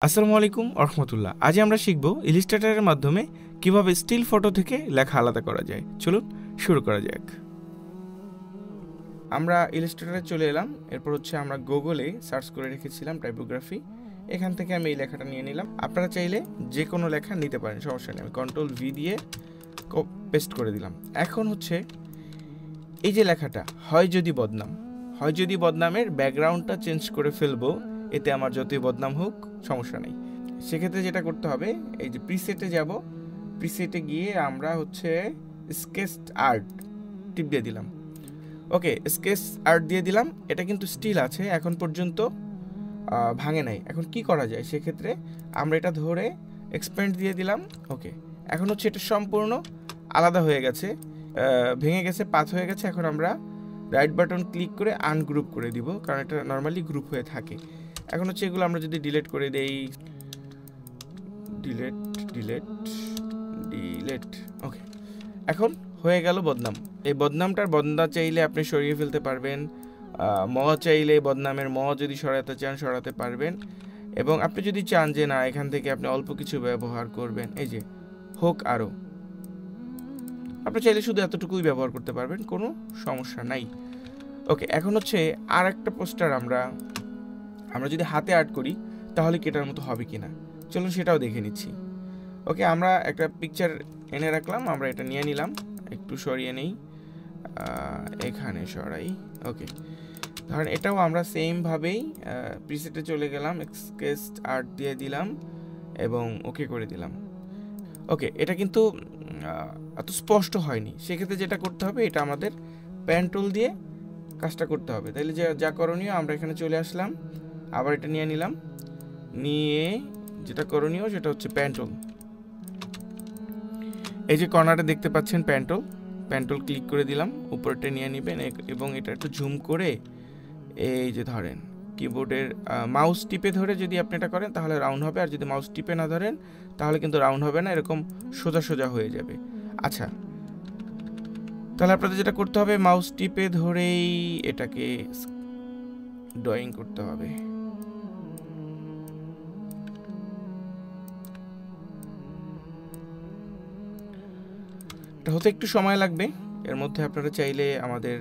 আসসালামু আলাইকুম রহমতুল্লাহ। আজ আমরা শিখব ইলিস্ট্রেটরের মাধ্যমে কিভাবে স্টিল ফটো থেকে লেখা আলাদা করা যায়। চলুন শুরু করা যাক। আমরা ইলিস্ট্রেটরে চলে এলাম। এরপর আমরা গুগলে সার্চ করে রেখেছিলাম টাইপোগ্রাফি। এখান থেকে আমি এই লেখাটা নিয়ে নিলাম। আপনারা চাইলে যে কোনো লেখা নিতে পারেন, সমস্যা নেই। আমি কন্ট্রোল ভি দিয়ে পেস্ট করে দিলাম। এখন এই যে লেখাটা হয় যদি বদনামের ব্যাকগ্রাউন্ডটা চেঞ্জ করে ফেলবো, এতে আমার যতই বদনাম হোক সমস্যা নেই। সেক্ষেত্রে যেটা করতে হবে, এই যে প্রিসেটে যাব, প্রিসেটে গিয়ে আমরা স্কেচ আর্ট টিপ দিয়ে দিলাম। ওকে, স্কেচ আর্ট দিয়ে দিলাম। এটা কিন্তু স্টিল আছে, এখন পর্যন্ত ভাঙে নাই। এখন কি করা যায়, সেক্ষেত্রে আমরা এটা ধরে এক্সপ্যান্ড দিয়ে দিলাম। ওকে, এখন এটা সম্পূর্ণ আলাদা হয়ে গেছে, ভেঙে গেছে, পাত হয়ে গেছে। এখন আমরা রাইট বাটন ক্লিক করে আনগ্রুপ করে দিব, কারণ এটা নর্মালি গ্রুপ হয়ে থাকে। এখন এগুলো আমরা যদি ডিলিট করে দেই, ডিলেট। ওকে, এখন হয়ে গেল বদনাম। এই বদনা চাইলে আপনি সরিয়ে ফেলতে পারবেন, চাইলে বদনামের যদি সরাতে চান সরাতে পারবেন। এবং আপনি যদি চান যে না, এখান থেকে আপনি অল্প কিছু ব্যবহার করবেন, এই যে হোক আরও, আপনি চাইলে শুধু এতটুকুই ব্যবহার করতে পারবেন, কোনো সমস্যা নাই। ওকে, এখন আর একটা পোস্টার আমরা যদি হাতে আর্ট করি তাহলে কি এটার মতো হবে কিনা, চলুন সেটাও দেখে নিচ্ছি। ওকে, আমরা একটা পিকচার এনে রাখলাম, আমরা এটা নিয়ে নিলাম, একটু সরিয়ে নেই, এখানে সরাই। ওকে, ধরেন এটাও আমরা সেমভাবেই প্রিসেটে চলে গেলাম, স্কেচ আর্ট দিয়ে দিলাম এবং ওকে করে দিলাম। ওকে, এটা কিন্তু এত স্পষ্ট হয়নি। সেক্ষেত্রে যেটা করতে হবে, এটা আমাদের পেন টুল দিয়ে কাজটা করতে হবে। তাইলে যা করণীয়, আমরা এখানে চলে আসলাম, আবার এটা নিয়ে নিলাম, নিয়ে যেটা করণীয় সেটা পেন টুল। এই যে কর্নারে দেখতে পাচ্ছেন পেন টুল ক্লিক করে দিলাম, উপরটা নিয়ে নেবেন এবং এটা একটু জুম করে, এই যে ধরেন কিবোর্ডের মাউস টিপে ধরে যদি আপনি এটা করেন তাহলে রাউন্ড হবে, আর যদি মাউস টিপে না ধরেন তাহলে কিন্তু রাউন্ড হবে না, এরকম সোজা সোজা হয়ে যাবে। আচ্ছা, তাহলে আপনাদের যেটা করতে হবে, মাউস টিপে ধরেই এটাকে ড্রয়িং করতে হবে। এটা হতে একটু সময় লাগবে। এর মধ্যে আপনারা চাইলে আমাদের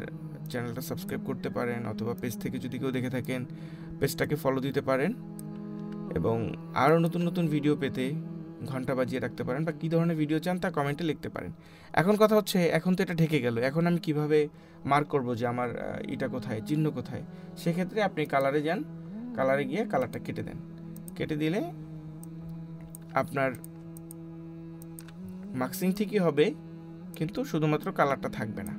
চ্যানেলটা সাবস্ক্রাইব করতে পারেন, অথবা পেজ থেকে যদি কেউ দেখে থাকেন পেজটাকে ফলো দিতে পারেন, এবং আরও নতুন নতুন ভিডিও পেতে ঘন্টা বাজিয়ে রাখতে পারেন, বা কী ধরনের ভিডিও চান তা কমেন্টে লিখতে পারেন। এখন কথা এখন তো এটা ঢেকে গেল, এখন আমি কিভাবে মার্ক করব যে আমার এটা কোথায়, চিহ্ন কোথায়? সেক্ষেত্রে আপনি কালারে যান, কালারে গিয়ে কালারটা কেটে দেন। কেটে দিলে আপনার মার্কসিং ঠিকই হবে, কিন্তু শুধুমাত্র কালারটা থাকবে না।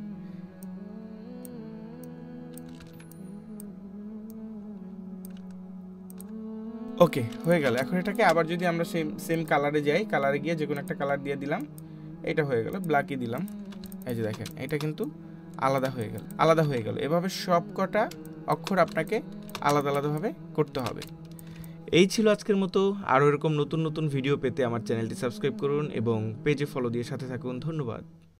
ওকে, হয়ে গেল। এখন এটাকে আবার যদি আমরা সেম কালারে যাই, কালারে গিয়ে যে কোনো একটা কালার দিয়ে দিলাম, এটা হয়ে গেল, ব্ল্যাকই দিলাম। এই যে দেখেন, এটা কিন্তু আলাদা হয়ে গেল। এভাবে সব কটা অক্ষর আপনাকে আলাদা আলাদাভাবে করতে হবে। এই ছিল আজকের মতো। আরও এরকম নতুন নতুন ভিডিও পেতে আমার চ্যানেলটি সাবস্ক্রাইব করুন এবং পেজে ফলো দিয়ে সাথে থাকুন। ধন্যবাদ।